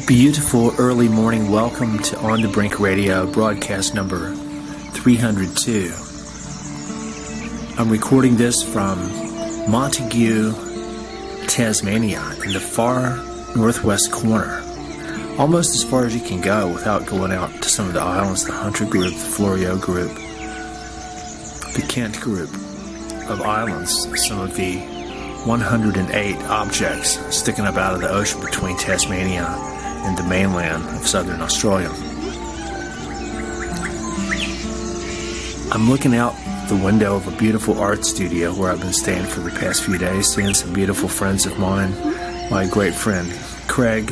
Beautiful early morning welcome to On the Brink Radio, broadcast number 302. I'm recording this from Montague, Tasmania, in the far northwest corner, almost as far as you can go without going out to some of the islands, the Hunter Group, the Florio Group, the Kent Group of islands, some of the 108 objects sticking up out of the ocean between Tasmania and the mainland of southern Australia. I'm looking out the window of a beautiful art studio where I've been staying for the past few days, seeing some beautiful friends of mine. My great friend Craig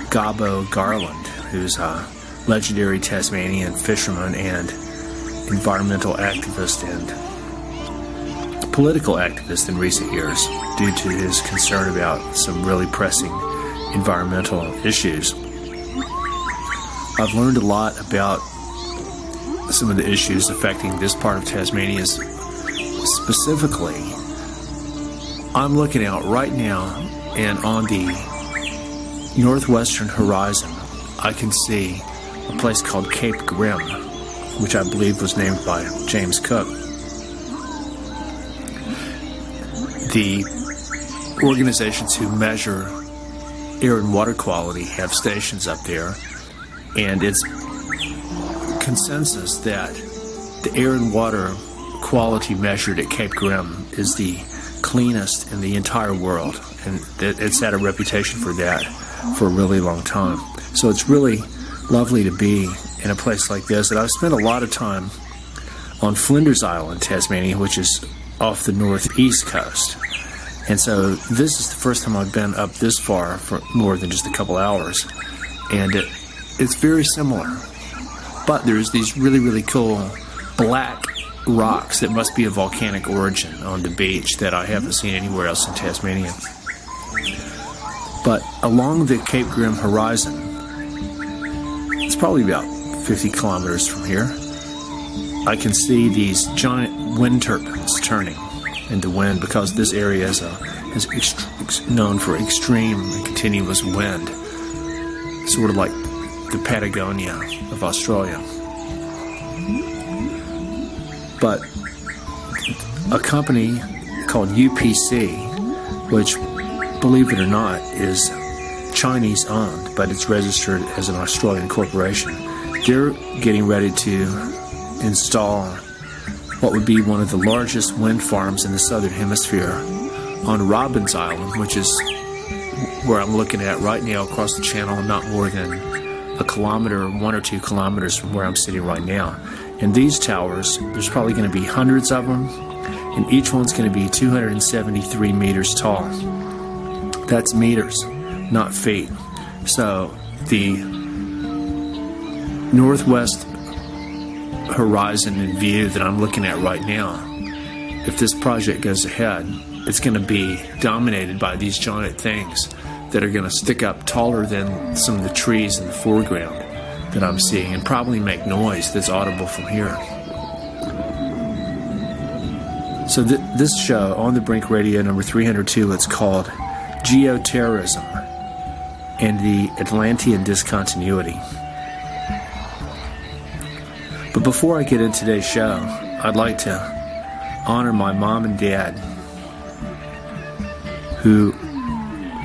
Gobbo Garland, who's a legendary Tasmanian fisherman and environmental activist and political activist in recent years due to his concern about some really pressing environmental issues. I've learned a lot about some of the issues affecting this part of Tasmania. Specifically, I'm looking out right now, and on the northwestern horizon I can see a place called Cape Grim, which I believe was named by James Cook. The organizations who measure air and water quality have stations up there, and it's consensus that the air and water quality measured at Cape Grim is the cleanest in the entire world, and it's had a reputation for that for a really long time. So it's really lovely to be in a place like this, and I've spent a lot of time on Flinders Island, Tasmania, which is off the northeast coast. And so this is the first time I've been up this far for more than just a couple hours. And it's very similar. But there's these really, really cool black rocks that must be of volcanic origin on the beach that I haven't seen anywhere else in Tasmania. But along the Cape Grim horizon, it's probably about 50 kilometers from here, I can see these giant wind turbines turning in the wind, because this area is known for extreme and continuous wind, sort of like the Patagonia of Australia. But a company called UPC, which, believe it or not, is Chinese owned, but it's registered as an Australian corporation, they're getting ready to install what would be one of the largest wind farms in the southern hemisphere on Robbins Island, which is where I'm looking at right now across the channel, not more than a kilometer, 1 or 2 kilometers from where I'm sitting right now. And these towers, there's probably going to be hundreds of them, and each one's going to be 273 meters tall. That's meters, not feet. So the northwest horizon and view that I'm looking at right now, if this project goes ahead, it's going to be dominated by these giant things that are going to stick up taller than some of the trees in the foreground that I'm seeing, and probably make noise that's audible from here. So this show, On the Brink Radio number 302, it's called Geoterrorism and the Atlantean Discontinuity. But before I get into today's show, I'd like to honor my mom and dad, who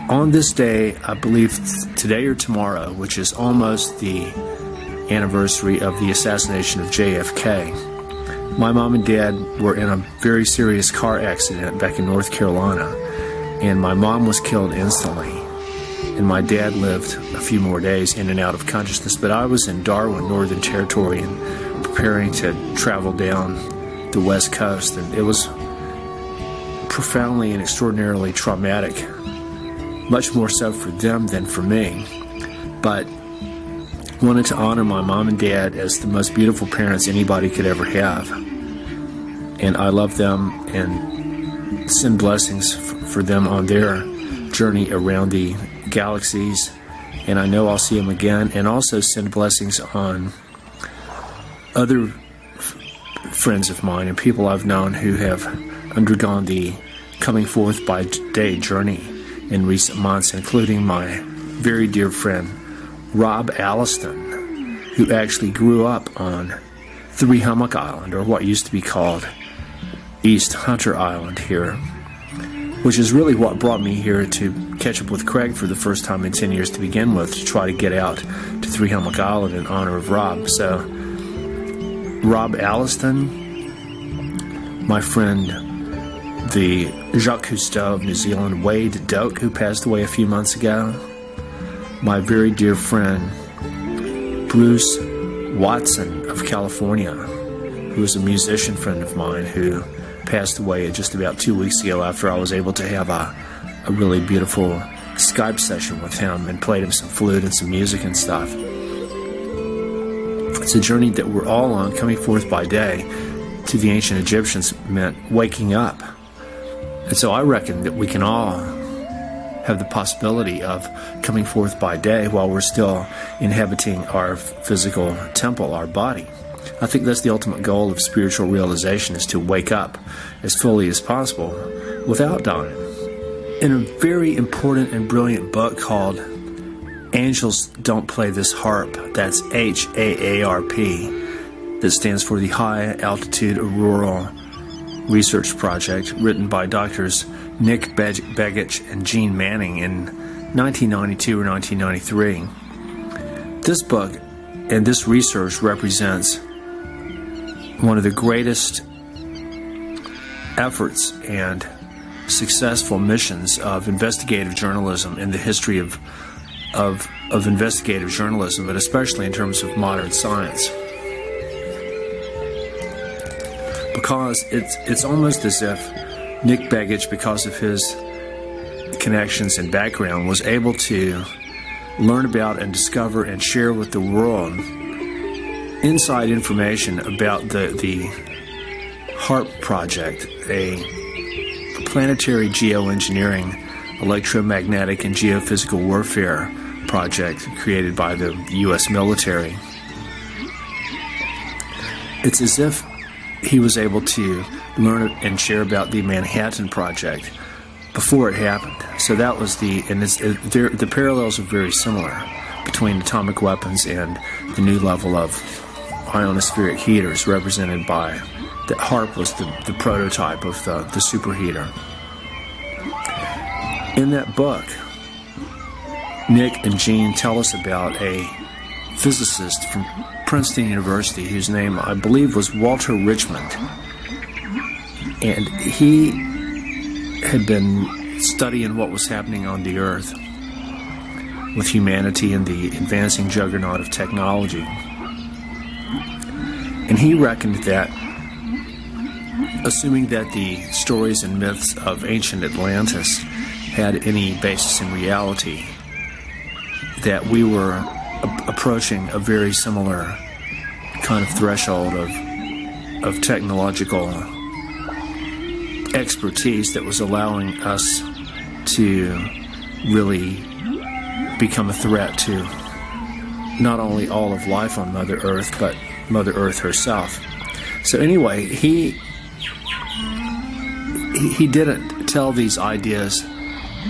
on this day, I believe today or tomorrow, which is almost the anniversary of the assassination of JFK, my mom and dad were in a very serious car accident back in North Carolina, and my mom was killed instantly, and my dad lived a few more days in and out of consciousness. But I was in Darwin, Northern Territory, and preparing to travel down the West Coast, and it was profoundly and extraordinarily traumatic much more so for them than for me. But wanted to honor my mom and dad as the most beautiful parents anybody could ever have. And I love them and send blessings for them on their journey around the galaxies. And I know I'll see them again. And also send blessings on other friends of mine and people I've known who have undergone the coming forth by day journey in recent months, including my very dear friend Rob Alliston, who actually grew up on Three Hummock Island, or what used to be called East Hunter Island here, which is really what brought me here to catch up with Craig for the first time in 10 years to begin with, to try to get out to Three Hummock Island in honor of Rob. So Rob Alliston, my friend the Jacques Cousteau of New Zealand, Wade Doak, who passed away a few months ago, my very dear friend Bruce Watson of California, who is a musician friend of mine who passed away just about 2 weeks ago after I was able to have a really beautiful Skype session with him and played him some flute and some music and stuff. It's a journey that we're all on. Coming forth by day to the ancient Egyptians meant waking up. And so I reckon that we can all have the possibility of coming forth by day while we're still inhabiting our physical temple, our body. I think that's the ultimate goal of spiritual realization, is to wake up as fully as possible without dying. In a very important and brilliant book called Angels Don't Play This Harp, that's HAARP, that stands for the High Altitude Auroral Research Project, written by doctors Nick Begich and Gene Manning in 1992 or 1993. This book and this research represents one of the greatest efforts and successful missions of investigative journalism in the history of investigative journalism, but especially in terms of modern science. Because it's almost as if Nick Begich, because of his connections and background, was able to learn about and discover and share with the world inside information about the HAARP project, a planetary geoengineering, electromagnetic and geophysical warfare project created by the U.S. military. It's as if he was able to learn and share about the Manhattan Project before it happened. So that was the parallels are very similar between atomic weapons and the new level of ionospheric heaters, represented by that HAARP was the prototype of the superheater. In that book, Nick and Gene tell us about a physicist from Princeton University whose name I believe was Walter Richmond, and he had been studying what was happening on the Earth with humanity and the advancing juggernaut of technology. And he reckoned that, assuming that the stories and myths of ancient Atlantis had any basis in reality, that we were approaching a very similar kind of threshold of technological expertise that was allowing us to really become a threat to not only all of life on Mother Earth, but Mother Earth herself. So anyway, he didn't tell these ideas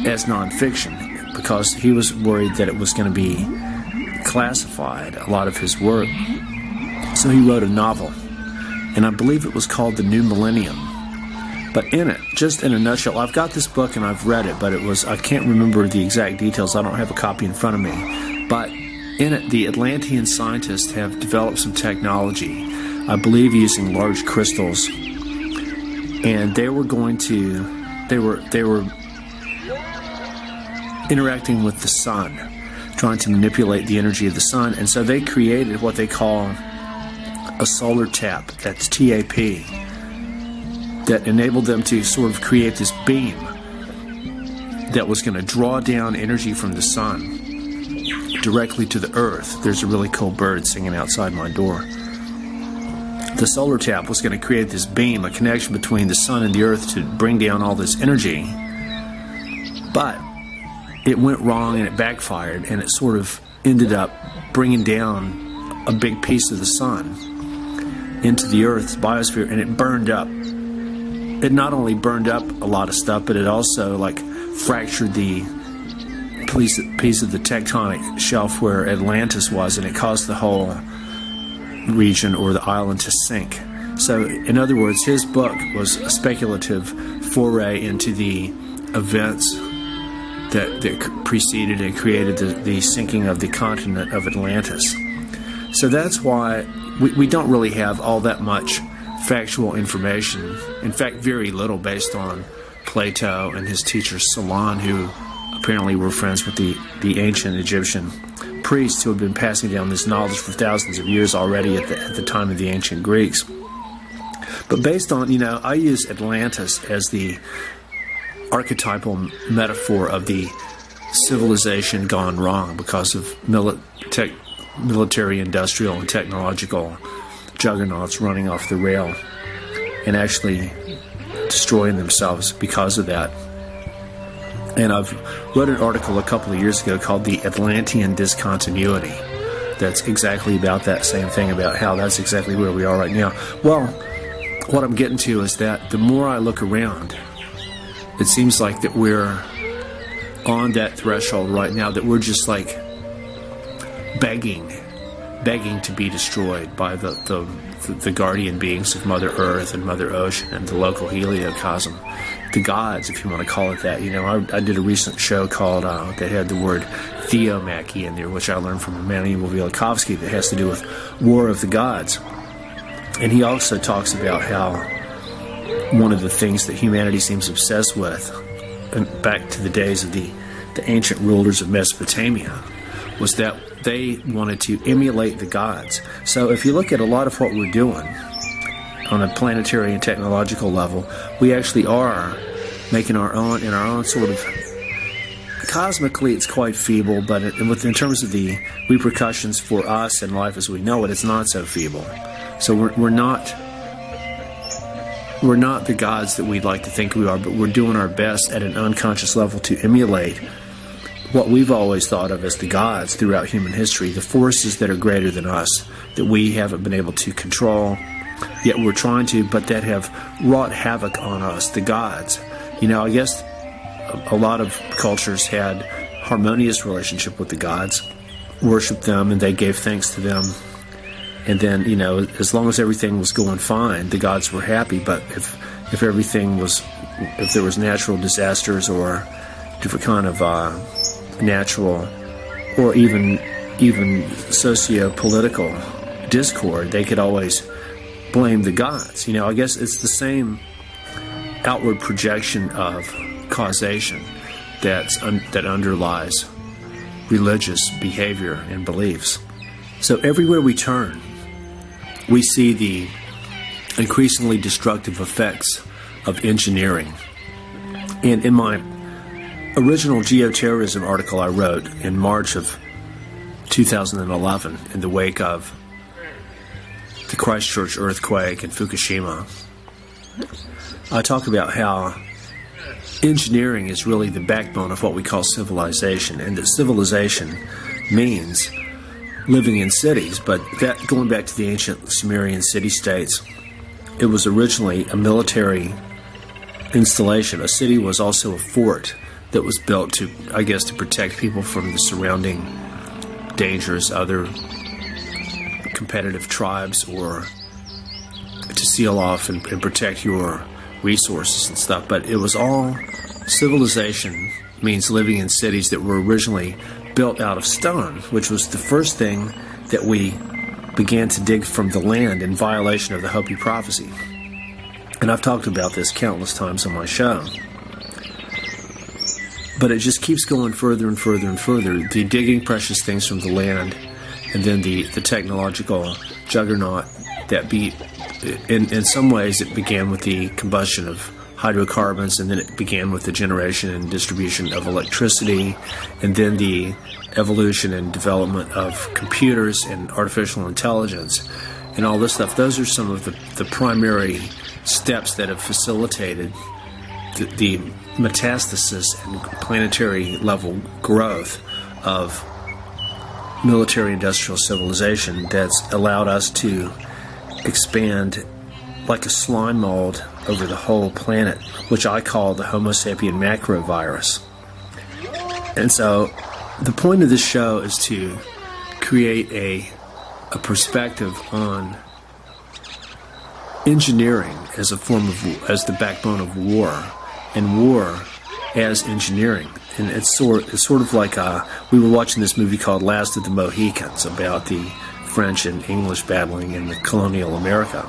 as nonfiction because he was worried that it was going to be classified, a lot of his work. So he wrote a novel, and I believe it was called The New Millennium. But in it, just in a nutshell, I've got this book and I've read it, but I can't remember the exact details. I don't have a copy in front of me. But in it, the Atlantean scientists have developed some technology, I believe using large crystals, and they were interacting with the sun, trying to manipulate the energy of the sun, and so they created what they call a solar tap, that's TAP, that enabled them to sort of create this beam that was going to draw down energy from the sun directly to the earth. There's a really cool bird singing outside my door. The solar tap was going to create this beam, a connection between the sun and the earth to bring down all this energy. But it went wrong and it backfired, and it sort of ended up bringing down a big piece of the sun into the earth's biosphere, and it burned up. It not only burned up a lot of stuff, but it also fractured the piece of the tectonic shelf where Atlantis was, and it caused the whole region or the island to sink. So, in other words, his book was a speculative foray into the events that preceded and created the sinking of the continent of Atlantis. So that's why we don't really have all that much factual information. In fact, very little, based on Plato and his teacher Solon, who apparently were friends with the ancient Egyptian priests who had been passing down this knowledge for thousands of years already at the time of the ancient Greeks. But based on, I use Atlantis as the archetypal metaphor of the civilization gone wrong because of military, industrial, and technological juggernauts running off the rail and actually destroying themselves because of that. And I've wrote an article a couple of years ago called The Atlantean Discontinuity that's exactly about that same thing, about how that's exactly where we are right now. Well, what I'm getting to is that the more I look around, it seems like that we're on that threshold right now, that we're just begging to be destroyed by the guardian beings of Mother Earth and Mother Ocean and the local heliocosm, the gods, if you want to call it that. I did a recent show called that had the word theomachy in there, which I learned from Emanuel Velikovsky, that has to do with War of the Gods. And he also talks about how one of the things that humanity seems obsessed with, and back to the days of the ancient rulers of Mesopotamia, was that they wanted to emulate the gods. So if you look at a lot of what we're doing on a planetary and technological level, we actually are making our own, in our own sort of, cosmically it's quite feeble, but in terms of the repercussions for us and life as we know it, it's not so feeble. So we're not the gods that we'd like to think we are, but we're doing our best at an unconscious level to emulate what we've always thought of as the gods throughout human history, the forces that are greater than us, that we haven't been able to control, yet we're trying to, but that have wrought havoc on us, the gods. I guess a lot of cultures had harmonious relationship with the gods, worshipped them, and they gave thanks to them. And then, as long as everything was going fine, the gods were happy. But if there was natural disasters or different kind of natural or even socio-political discord, they could always blame the gods. I guess it's the same outward projection of causation that underlies religious behavior and beliefs. So everywhere we turn, we see the increasingly destructive effects of engineering. And in my original geoterrorism article I wrote in March of 2011, in the wake of the Christchurch earthquake and Fukushima, I talk about how engineering is really the backbone of what we call civilization, and that civilization means living in cities. But that, going back to the ancient Sumerian city-states, it was originally a military installation. A city was also a fort that was built to protect people from the surrounding dangers, other competitive tribes, or to seal off and protect your resources and stuff. But it was all civilization means living in cities that were originally built out of stone, which was the first thing that we began to dig from the land in violation of the Hopi prophecy. And I've talked about this countless times on my show. But it just keeps going further and further and further. The digging precious things from the land, and then the technological juggernaut that beat. In some ways, it began with the combustion of hydrocarbons, and then it began with the generation and distribution of electricity, and then the evolution and development of computers and artificial intelligence and all this stuff. Those are some of the primary steps that have facilitated the metastasis and planetary level growth of military-industrial civilization that's allowed us to expand like a slime mold over the whole planet, which I call the Homo sapien macrovirus. And so the point of this show is to create a perspective on engineering as a form of, as the backbone of war, and war as engineering. And it's sort of like we were watching this movie called Last of the Mohicans about the French and English battling in the colonial America.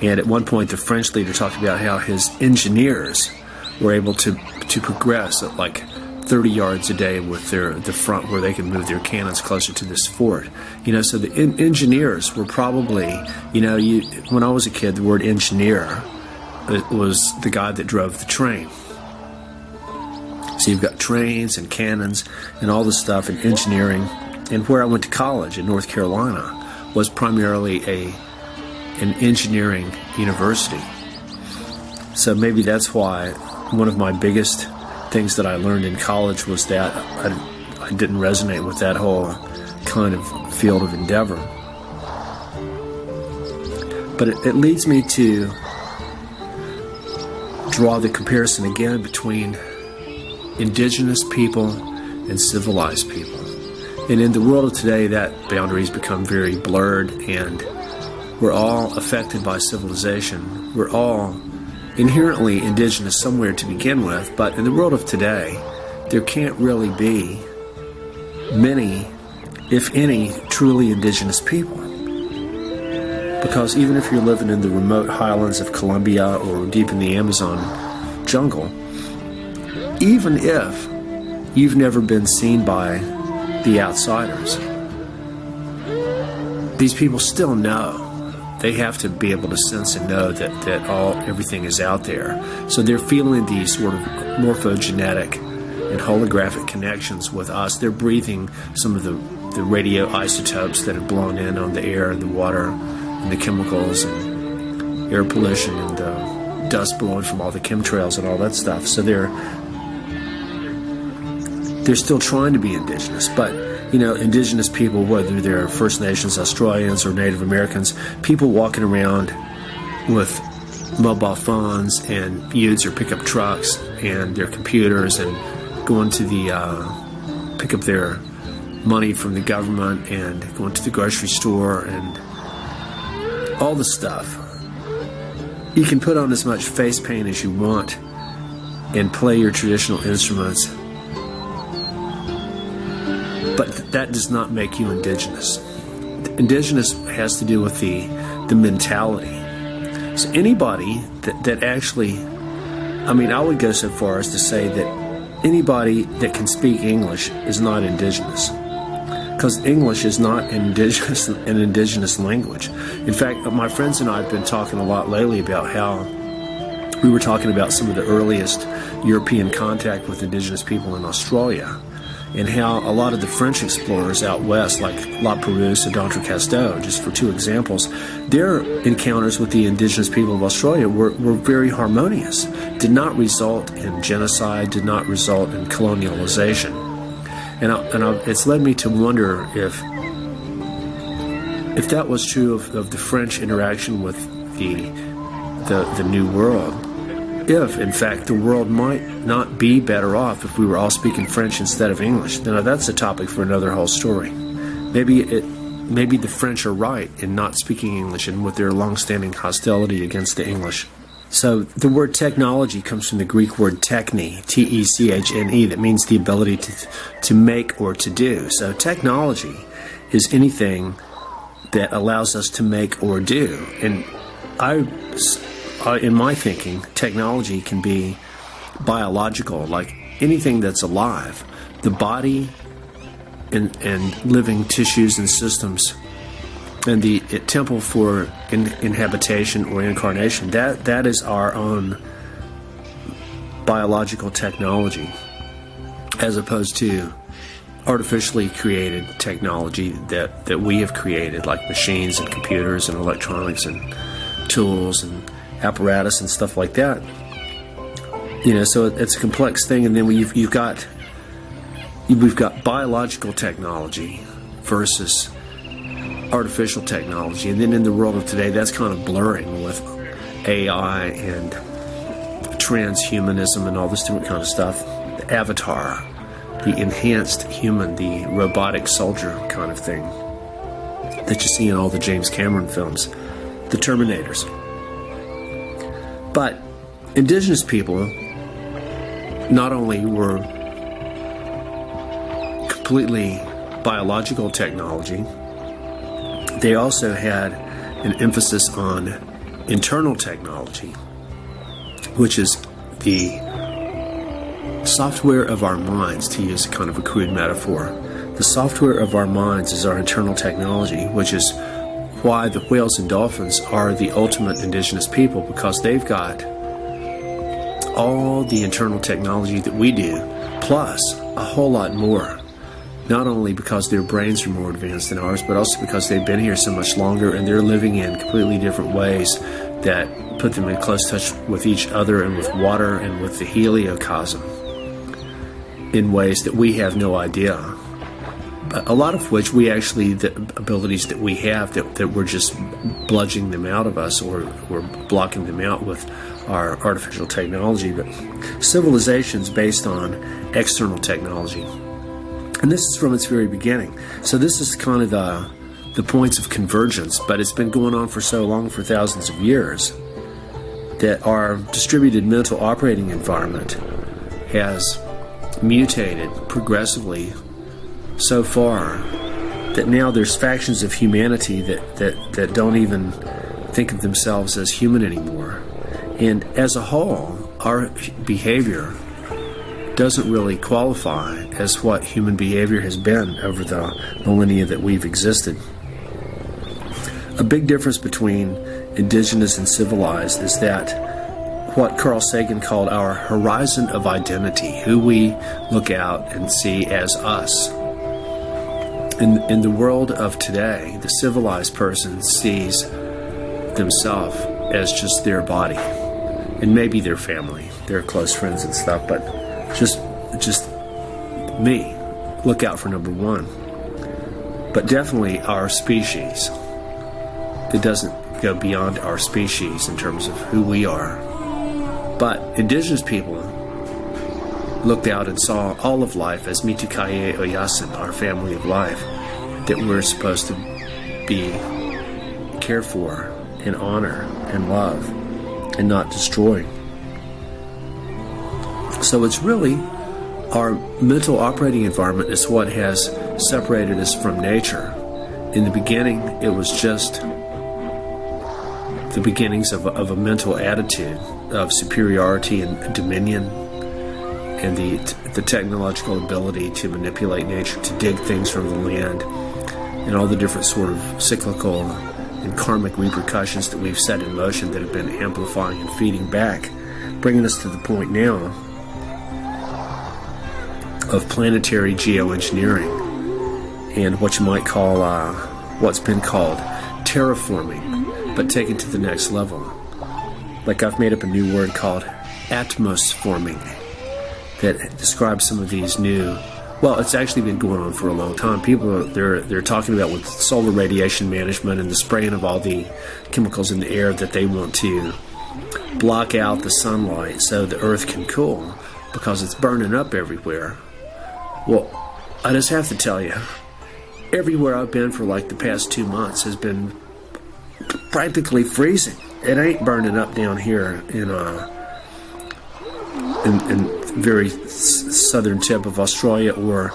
And at one point, the French leader talked about how his engineers were able to progress at like 30 yards a day with the front, where they could move their cannons closer to this fort. So the engineers were probably, when I was a kid, the word engineer, it was the guy that drove the train. So you've got trains and cannons and all this stuff in engineering. And where I went to college in North Carolina was primarily an engineering university. So maybe that's why one of my biggest things that I learned in college was that I didn't resonate with that whole kind of field of endeavor. But it leads me to draw the comparison again between indigenous people and civilized people. And in the world of today, that boundaries become very blurred, and we're all affected by civilization. We're all inherently indigenous somewhere to begin with, but in the world of today, there can't really be many, if any, truly indigenous people. Because even if you're living in the remote highlands of Colombia or deep in the Amazon jungle, even if you've never been seen by the outsiders, these people still know. They have to be able to sense and know that everything is out there. So they're feeling these sort of morphogenetic and holographic connections with us. They're breathing some of the radioisotopes that have blown in on the air and the water and the chemicals and air pollution and the dust blowing from all the chemtrails and all that stuff. So they're still trying to be indigenous, but indigenous people, whether they're First Nations, Australians, or Native Americans, people walking around with mobile phones and utes or pickup trucks and their computers and going to pick up their money from the government and going to the grocery store and all the stuff. You can put on as much face paint as you want and play your traditional instruments, but that does not make you indigenous. Indigenous has to do with the mentality. So anybody that actually, I would go so far as to say that anybody that can speak English is not indigenous, because English is not an indigenous language. In fact, my friends and I have been talking a lot lately about how we were talking about some of the earliest European contact with indigenous people in Australia, and how a lot of the French explorers out west, like La Perouse and d'Entrecasteaux, just for two examples, their encounters with the indigenous people of Australia were very harmonious, did not result in genocide, did not result in colonialization. And it's led me to wonder if that was true of the French interaction with the New World. If, in fact, the world might not be better off if we were all speaking French instead of English. Now, that's a topic for another whole story. Maybe the French are right in not speaking English and with their long-standing hostility against the English. So the word technology comes from the Greek word techne, T-E-C-H-N-E, that means the ability to make or to do. So technology is anything that allows us to make or do. And in my thinking, technology can be biological, like anything that's alive. The body and living tissues and systems, and the temple for inhabitation or incarnation, that is our own biological technology as opposed to artificially created technology that we have created, like machines and computers and electronics and tools and apparatus and stuff like that. So it's a complex thing. And then we've got biological technology versus artificial technology. And then in the world of today, that's kind of blurring with AI and transhumanism and all this different kind of stuff. The avatar, the enhanced human, the robotic soldier kind of thing that you see in all the James Cameron films, the Terminators. But indigenous people not only were completely biological technology, they also had an emphasis on internal technology, which is the software of our minds, to use kind of a crude metaphor. The software of our minds is our internal technology, which is why the whales and dolphins are the ultimate indigenous people, because they've got all the internal technology that we do, plus a whole lot more. Not only because their brains are more advanced than ours, but also because they've been here so much longer and they're living in completely different ways that put them in close touch with each other and with water and with the heliocosm in ways that we have no idea. A lot of which the abilities that we have, that we're just bludgeoning them out of us, or we're blocking them out with our artificial technology. But civilization's based on external technology. And this is from its very beginning. So this is kind of the points of convergence, but it's been going on for so long, for thousands of years, that our distributed mental operating environment has mutated progressively so far that now there's factions of humanity that don't even think of themselves as human anymore. And as a whole, our behavior doesn't really qualify as what human behavior has been over the millennia that we've existed. A big difference between indigenous and civilized is that what Carl Sagan called our horizon of identity, who we look out and see as us. In the world of today, the civilized person sees themselves as just their body, and maybe their family, their close friends and stuff, but just me. Look out for number one. But definitely our species. It doesn't go beyond our species in terms of who we are. But indigenous people looked out and saw all of life as Mitikaye Oyasin, our family of life, that we're supposed to be cared for and honor and love and not destroy. So it's really our mental operating environment is what has separated us from nature. In the beginning, it was just the beginnings of a mental attitude of superiority and dominion, and the technological ability to manipulate nature, to dig things from the land, and all the different sort of cyclical and karmic repercussions that we've set in motion that have been amplifying and feeding back, bringing us to the point now of planetary geoengineering and what you might call what's been called terraforming, but taken to the next level. Like I've made up a new word called atmosforming that describes some of these new, well, it's actually been going on for a long time. People they're talking about with solar radiation management and the spraying of all the chemicals in the air that they want to block out the sunlight so the earth can cool because it's burning up everywhere. Well, I just have to tell you, everywhere I've been for like the past 2 months has been practically freezing. It ain't burning up down here in very southern tip of Australia or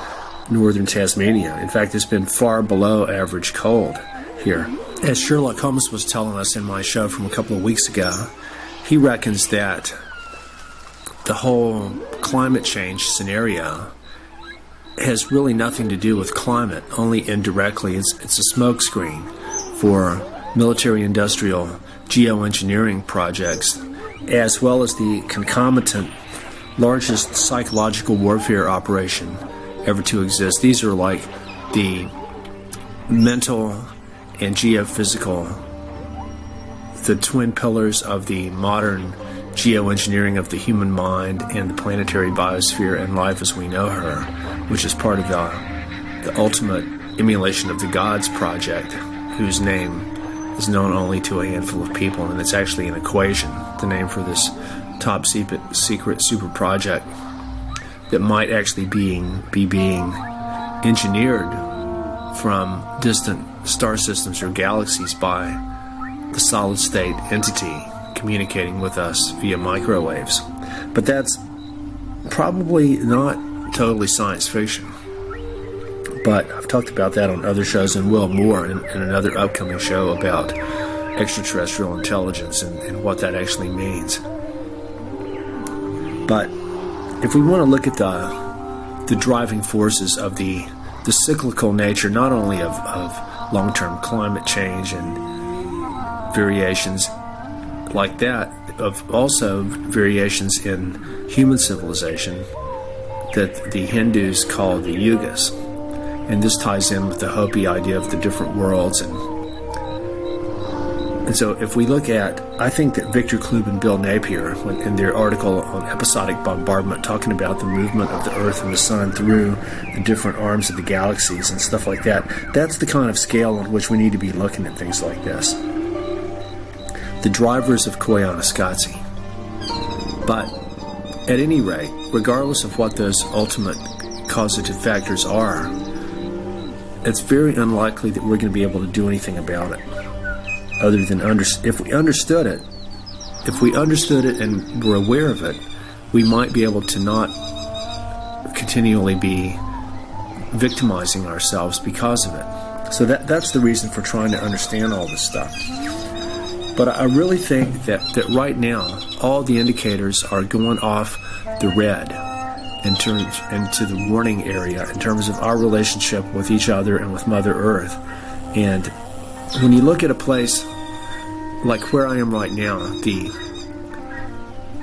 northern Tasmania. In fact, it's been far below average cold here. As Sherlock Holmes was telling us in my show from a couple of weeks ago, he reckons that the whole climate change scenario has really nothing to do with climate, only indirectly. It's a smokescreen for military-industrial geoengineering projects, as well as the concomitant largest psychological warfare operation ever to exist. These are like the mental and geophysical, the twin pillars of the modern geoengineering of the human mind and the planetary biosphere and life as we know her, which is part of the ultimate emulation of the Gods Project, whose name is known only to a handful of people, and it's actually an equation, the name for this top secret super project that might actually be being engineered from distant star systems or galaxies by the solid state entity communicating with us via microwaves. But that's probably not totally science fiction. But I've talked about that on other shows and will more in another upcoming show about extraterrestrial intelligence and what that actually means. But if we want to look at the driving forces of the cyclical nature, not only of long-term climate change and variations like that, of also variations in human civilization that the Hindus call the yugas. And this ties in with the Hopi idea of the different worlds. And so if we look at, I think that Victor Klube and Bill Napier, in their article on episodic bombardment, talking about the movement of the Earth and the Sun through the different arms of the galaxies and stuff like that, that's the kind of scale on which we need to be looking at things like this. The drivers of Koyaanisqatsi. But at any rate, regardless of what those ultimate causative factors are, it's very unlikely that we're going to be able to do anything about it, other than if we understood it and were aware of it, we might be able to not continually be victimizing ourselves because of it. So that's the reason for trying to understand all this stuff. But I really think that right now, all the indicators are going off the red into the warning area in terms of our relationship with each other and with Mother Earth. And when you look at a place like where I am right now,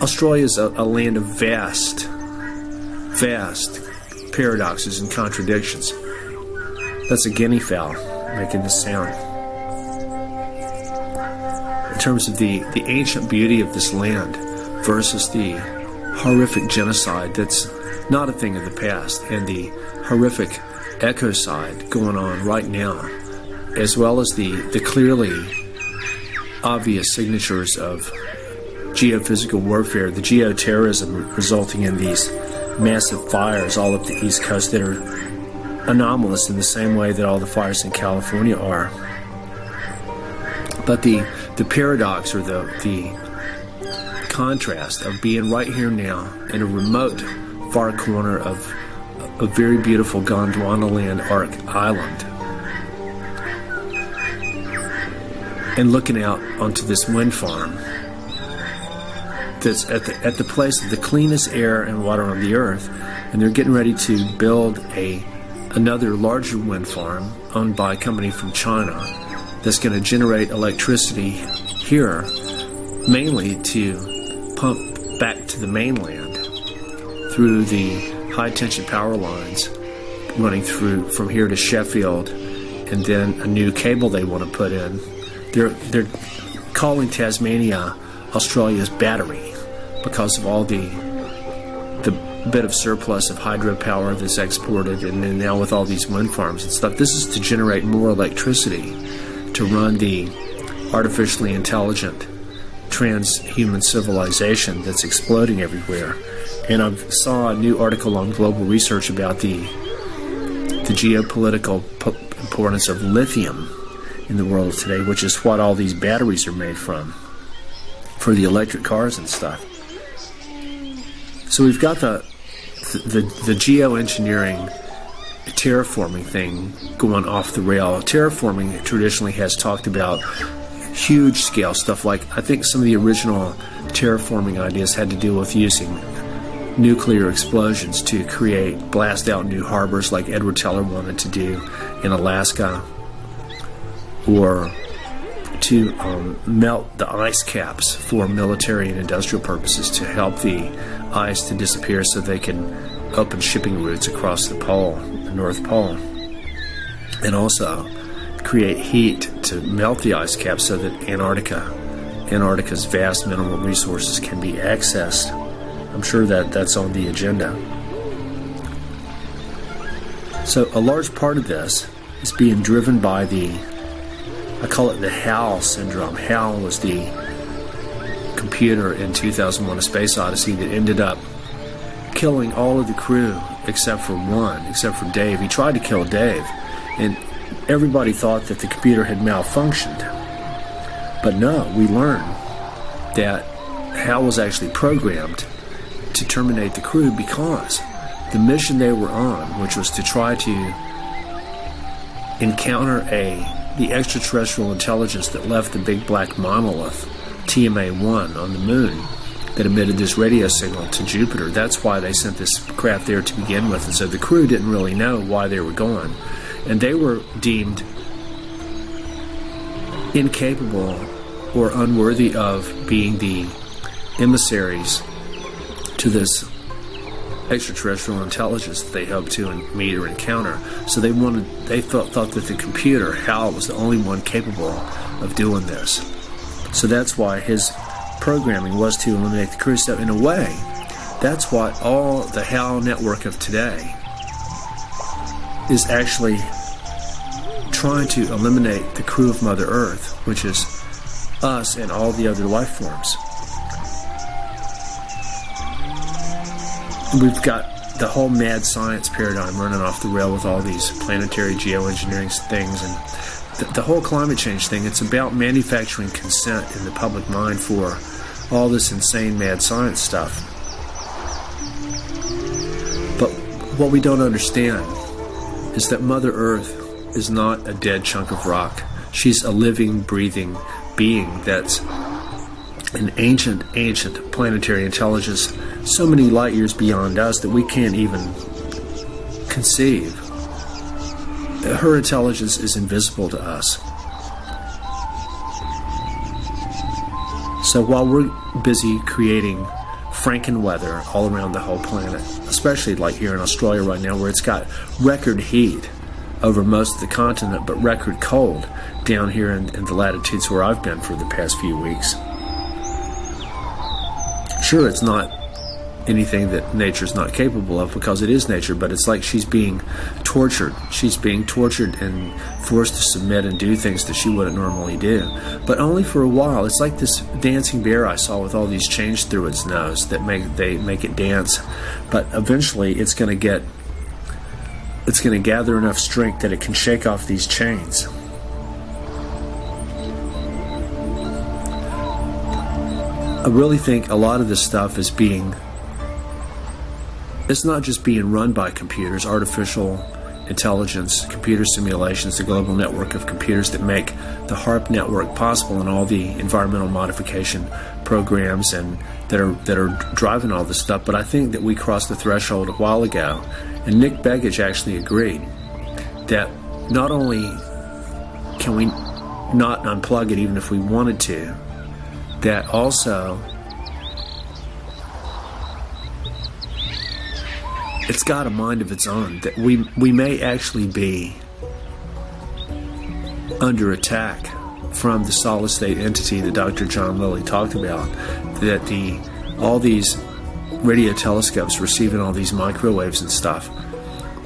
Australia is a land of vast paradoxes and contradictions. That's a guinea fowl making this sound. In terms of the ancient beauty of this land versus the horrific genocide that's not a thing of the past, and the horrific ecocide going on right now, as well as the clearly obvious signatures of geophysical warfare, the geoterrorism resulting in these massive fires all up the East Coast that are anomalous in the same way that all the fires in California are. But the paradox or the contrast of being right here now in a remote far corner of a very beautiful Gondwanaland Arc Island and looking out onto this wind farm that's at the place of the cleanest air and water on the earth, and they're getting ready to build another larger wind farm owned by a company from China that's going to generate electricity here, mainly to pump back to the mainland through the high-tension power lines running through from here to Sheffield, and then a new cable they want to put in. They're calling Tasmania Australia's battery because of all the bit of surplus of hydropower that's exported, and then now with all these wind farms and stuff. This is to generate more electricity to run the artificially intelligent transhuman civilization that's exploding everywhere. And I saw a new article on Global Research about the geopolitical importance of lithium in the world today, which is what all these batteries are made from for the electric cars and stuff. So we've got the geoengineering terraforming thing going off the rail. Terraforming traditionally has talked about huge scale stuff, like I think some of the original terraforming ideas had to do with using nuclear explosions to blast out new harbors like Edward Teller wanted to do in Alaska, or to melt the ice caps for military and industrial purposes to help the ice to disappear so they can open shipping routes across the pole, the North Pole, and also create heat to melt the ice caps so that Antarctica's vast mineral resources can be accessed. I'm sure that's on the agenda. So a large part of this is being driven by I call it the HAL syndrome. HAL was the computer in 2001: A Space Odyssey that ended up killing all of the crew except for Dave. He tried to kill Dave, and everybody thought that the computer had malfunctioned. But no, we learned that HAL was actually programmed to terminate the crew because the mission they were on, which was to try to encounter the extraterrestrial intelligence that left the big black monolith, TMA-1, on the moon, that emitted this radio signal to Jupiter. That's why they sent this craft there to begin with. And so the crew didn't really know why they were going. And they were deemed incapable or unworthy of being the emissaries to this extraterrestrial intelligence that they hoped to meet or encounter. So they thought that the computer, HAL, was the only one capable of doing this. So that's why his programming was to eliminate the crew. So in a way, that's what all the HAL network of today is actually trying to eliminate the crew of Mother Earth, which is us and all the other life forms. We've got the whole mad science paradigm running off the rail with all these planetary geoengineering things, and the whole climate change thing. It's about manufacturing consent in the public mind for all this insane mad science stuff. But what we don't understand is that Mother Earth is not a dead chunk of rock. She's a living, breathing being that's an ancient planetary intelligence so many light years beyond us that we can't even conceive. Her intelligence is invisible to us. So while we're busy creating Frankenweather all around the whole planet, especially like here in Australia right now, where it's got record heat over most of the continent, but record cold down here in the latitudes where I've been for the past few weeks. Sure, it's not anything that nature's not capable of, because it is nature, but it's like she's being tortured. She's being tortured and forced to submit and do things that she wouldn't normally do, but only for a while. It's like this dancing bear I saw with all these chains through its nose that make it dance, but eventually it's going to gather enough strength that it can shake off these chains. I really think a lot of this stuff is it's not just being run by computers, artificial intelligence, computer simulations, the global network of computers that make the HARP network possible, and all the environmental modification programs and that are driving all this stuff. But I think that we crossed the threshold a while ago, and Nick Begich actually agreed that not only can we not unplug it even if we wanted to, that also it's got a mind of its own, that we may actually be under attack from the solid state entity that Dr. John Lilly talked about, that all these radio telescopes receiving all these microwaves and stuff,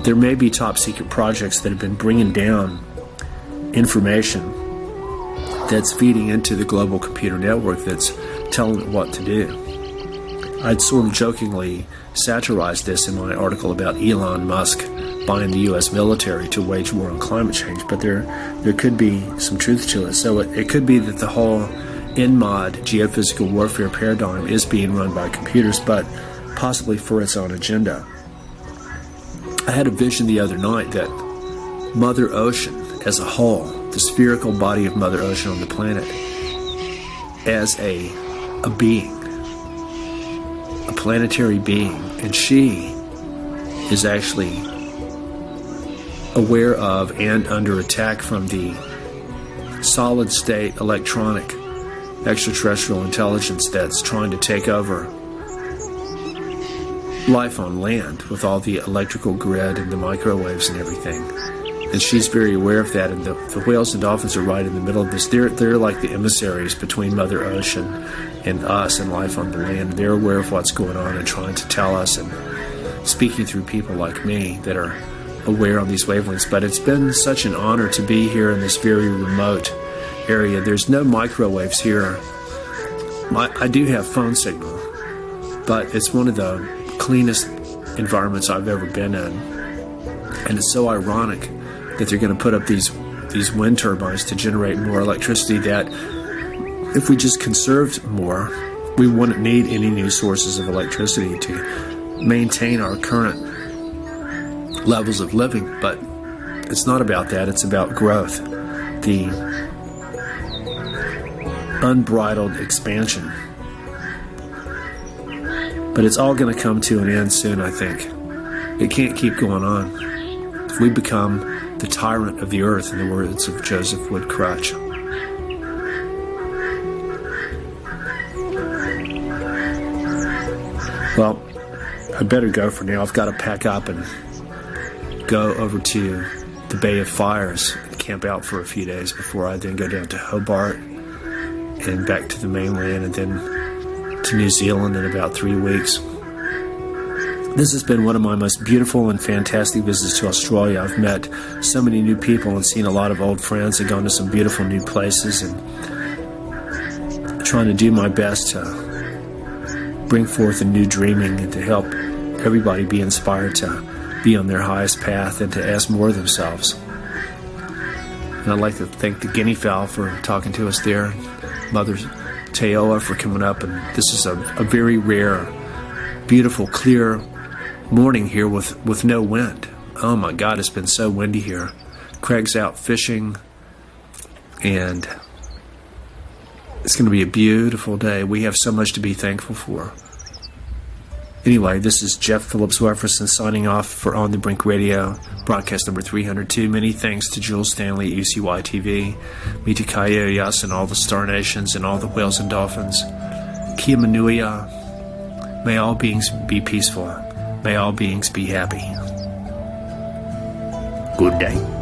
there may be top secret projects that have been bringing down information that's feeding into the global computer network that's telling it what to do. I'd sort of jokingly satirized this in my article about Elon Musk buying the U.S. military to wage war on climate change, but there could be some truth to it. So it could be that the whole NMOD geophysical warfare paradigm is being run by computers, but possibly for its own agenda. I had a vision the other night that Mother Ocean as a whole, the spherical body of Mother Ocean on the planet, as a being, a planetary being, and she is actually aware of and under attack from the solid state electronic extraterrestrial intelligence that's trying to take over life on land with all the electrical grid and the microwaves and everything. And she's very aware of that, and the whales and dolphins are right in the middle of this. They're like the emissaries between Mother Ocean and us and life on the land. They're aware of what's going on and trying to tell us, and speaking through people like me that are aware on these wavelengths. But it's been such an honor to be here in this very remote area. There's no microwaves here. I do have phone signal, but it's one of the cleanest environments I've ever been in. And it's so ironic that they're going to put up these wind turbines to generate more electricity that if we just conserved more, we wouldn't need any new sources of electricity to maintain our current levels of living. But it's not about that. It's about growth, the unbridled expansion. But it's all going to come to an end soon, I think. It can't keep going on. If we become the tyrant of the earth, in the words of Joseph Wood Crutch. Well, I better go for now. I've got to pack up and go over to the Bay of Fires and camp out for a few days before I then go down to Hobart and back to the mainland and then to New Zealand in about 3 weeks. This has been one of my most beautiful and fantastic visits to Australia. I've met so many new people and seen a lot of old friends and gone to some beautiful new places, and trying to do my best to bring forth a new dreaming and to help everybody be inspired to be on their highest path and to ask more of themselves. And I'd like to thank the guinea fowl for talking to us there, Mother Teoa for coming up, and this is a very rare, beautiful, clear morning here with no wind. Oh my God, it's been so windy here. Craig's out fishing, and it's going to be a beautiful day. We have so much to be thankful for. Anyway, this is Jeff Phillips Wefferson signing off for On the Brink Radio, broadcast number 302. Many thanks to Jules Stanley, UCY TV, Mita Kaio Yas, and all the Star Nations, and all the whales and dolphins. Kia Manuia. May all beings be peaceful. May all beings be happy. Good day.